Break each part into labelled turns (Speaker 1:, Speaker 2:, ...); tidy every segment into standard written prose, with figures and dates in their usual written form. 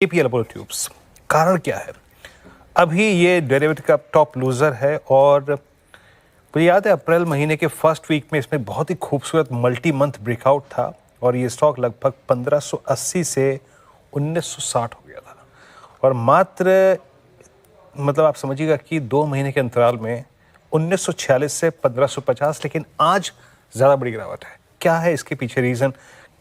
Speaker 1: APL Apollo tubes, कारण क्या है? अभी ये डेरिवेटिव का टॉप लूजर है और मुझे याद है अप्रैल महीने के फर्स्ट वीक में इसमें बहुत ही खूबसूरत मल्टी मंथ ब्रेकआउट था और ये स्टॉक लगभग 1580 से 1960 हो गया था और मात्र मतलब आप समझिएगा कि 2 महीने के अंतराल में 1946 से 1550, लेकिन आज ज़्यादा बड़ी गिरावट है। क्या है इसके पीछे रीज़न?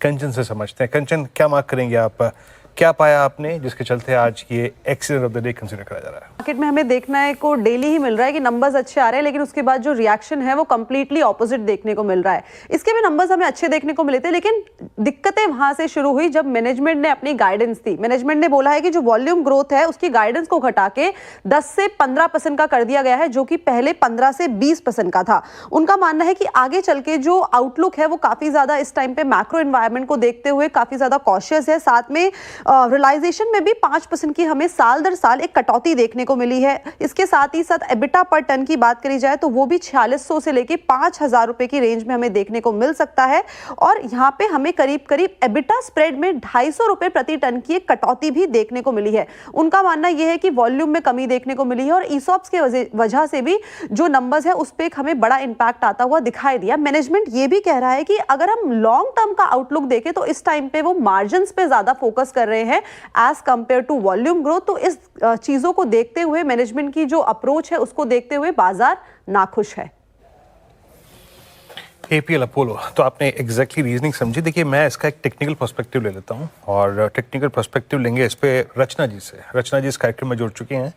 Speaker 1: कंचन से समझते हैं। कंचन, क्या मार्क करेंगे आप? क्या पाया आपने जिसके चलते आज ये accident of the day consider करा जा रहा है?
Speaker 2: मार्केट में हमें देखना है को डेली ही मिल रहा है कि नंबर्स अच्छे आ रहे हैं, लेकिन उसके बाद जो रिएक्शन है वो कंप्लीटली ऑपोजिट देखने को मिल रहा है। इसके भी नंबर्स हमें अच्छे देखने को मिले थे, लेकिन दिक्कतें वहां से शुरू हुई जब मैनेजमेंट ने अपनी गाइडेंस दी। मैनेजमेंट ने बोला है कि जो वॉल्यूम ग्रोथ है उसकी गाइडेंस को घटा के 10 से 15% का कर दिया गया है, जो कि पहले 15 से 20% का था। उनका मानना है कि आगे चल के जो आउटलुक है वो काफी ज्यादा इस टाइम पे मैक्रो एनवायरनमेंट को देखते हुए काफी ज्यादा कॉशियस है। साथ में रियलाइजेशन में भी 5% की हमें साल दर साल एक कटौती देखने को मिली है। इसके साथ ही साथ एबिटा पर टन की बात करी जाए तो वो भी 4600 से लेके 5000 रुपए की रेंज में हमें देखने को मिल सकता है और यहाँ पे हमें करीब करीब एबिटा स्प्रेड में 250 रुपए प्रति टन की एक कटौती भी देखने को मिली है। उनका मानना यह है कि वॉल्यूम में कमी देखने को मिली है और ईसॉप्स के वजह से भी जो नंबर्स है उस पर एक हमें बड़ा इंपैक्ट आता हुआ दिखाई दिया। मैनेजमेंट ये भी कह रहा है कि अगर हम लॉन्ग टर्म का आउटलुक देखें तो इस टाइम पे वो मार्जिन पे ज्यादा फोकस कर रहे हैं as compare to volume growth. तो इस चीजों को देखते हुए मैनेजमेंट की जो अप्रोच है उसको देखते हुए बाजार नाखुश है।
Speaker 1: APL अपोलो, तो आपने एग्जैक्टली रीजनिंग समझी। देखिए, मैं इसका एक टेक्निकल पर्सपेक्टिव ले लेता हूं और टेक्निकल पर्सपेक्टिव लेंगे इस पे रचना जी से। रचना जी इस कार्यक्रम में जुड़ चुके हैं।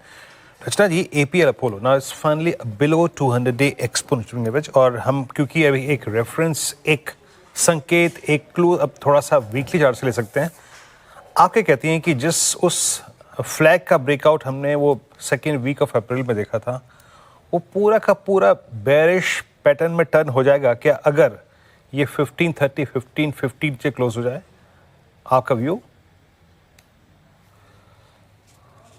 Speaker 1: रचना जी, APL अपोलो ना is finally below 200 day exponential average और हम क्योंकि अभी एक रेफरेंस, एक संकेत, एक क्लू अब थोड़ा सा वीकली चार्ट से ले सकते हैं। आप क्या कहती हैं कि जिस उस फ्लैग का ब्रेकआउट हमने वो सेकेंड वीक ऑफ अप्रैल में देखा था, वो पूरा का पूरा बेरिश पैटर्न में टर्न हो जाएगा क्या अगर ये 1530 1515 से क्लोज हो जाए? आपका व्यू?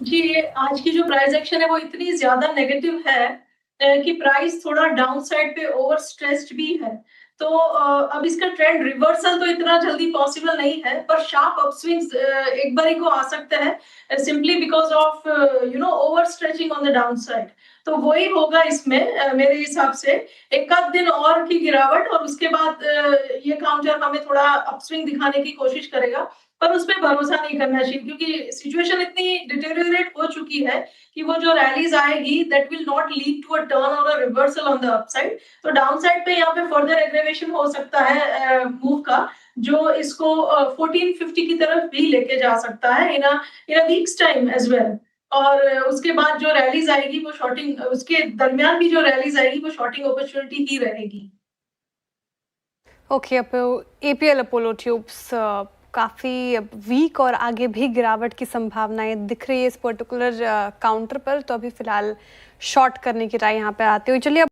Speaker 3: जी, ये आज की जो प्राइस एक्शन है वो इतनी ज्यादा नेगेटिव है कि प्राइस थोड़ा डाउन साइड पे ओवर स्ट्रेस्ड भी है। तो अब इसका ट्रेंड रिवर्सल तो इतना जल्दी पॉसिबल नहीं है, पर शार्प अपस्विंग्स एक बार ही को आ सकता है simply because of over stretching on the down side. तो वही होगा इसमें मेरे हिसाब से एक आध दिन और की गिरावट और उसके बाद ये काउंटर हमें थोड़ा अपस्विंग दिखाने की कोशिश करेगा, पर उस पर भरोसा नहीं करना चाहिए क्योंकि सिचुएशन इतनी डिटेरियोरेट हो चुकी है कि वो जो रैलीज आएगी that will not lead to a turn or a reversal on the upside. तो डाउन साइड पे यहाँ पे फर्दर एग्रेवेशन हो सकता है मूव का, जो इसको 1450 की तरफ भी लेके जा सकता है इन अ वीक्स टाइम एज वेल। और उसके बाद जो रैलीज आएगी वो शॉर्टिंग, उसके दरमियान भी जो रैलीज आएगी वो शॉर्टिंग अपॉर्चुनिटी ही रहेगी।
Speaker 4: ओके, APL अपोलो ट्यूब्स काफ़ी वीक और आगे भी गिरावट की संभावनाएं दिख रही है इस पर्टिकुलर काउंटर पर। तो अभी फिलहाल शॉर्ट करने की राय यहाँ पर आती हुई। चलिए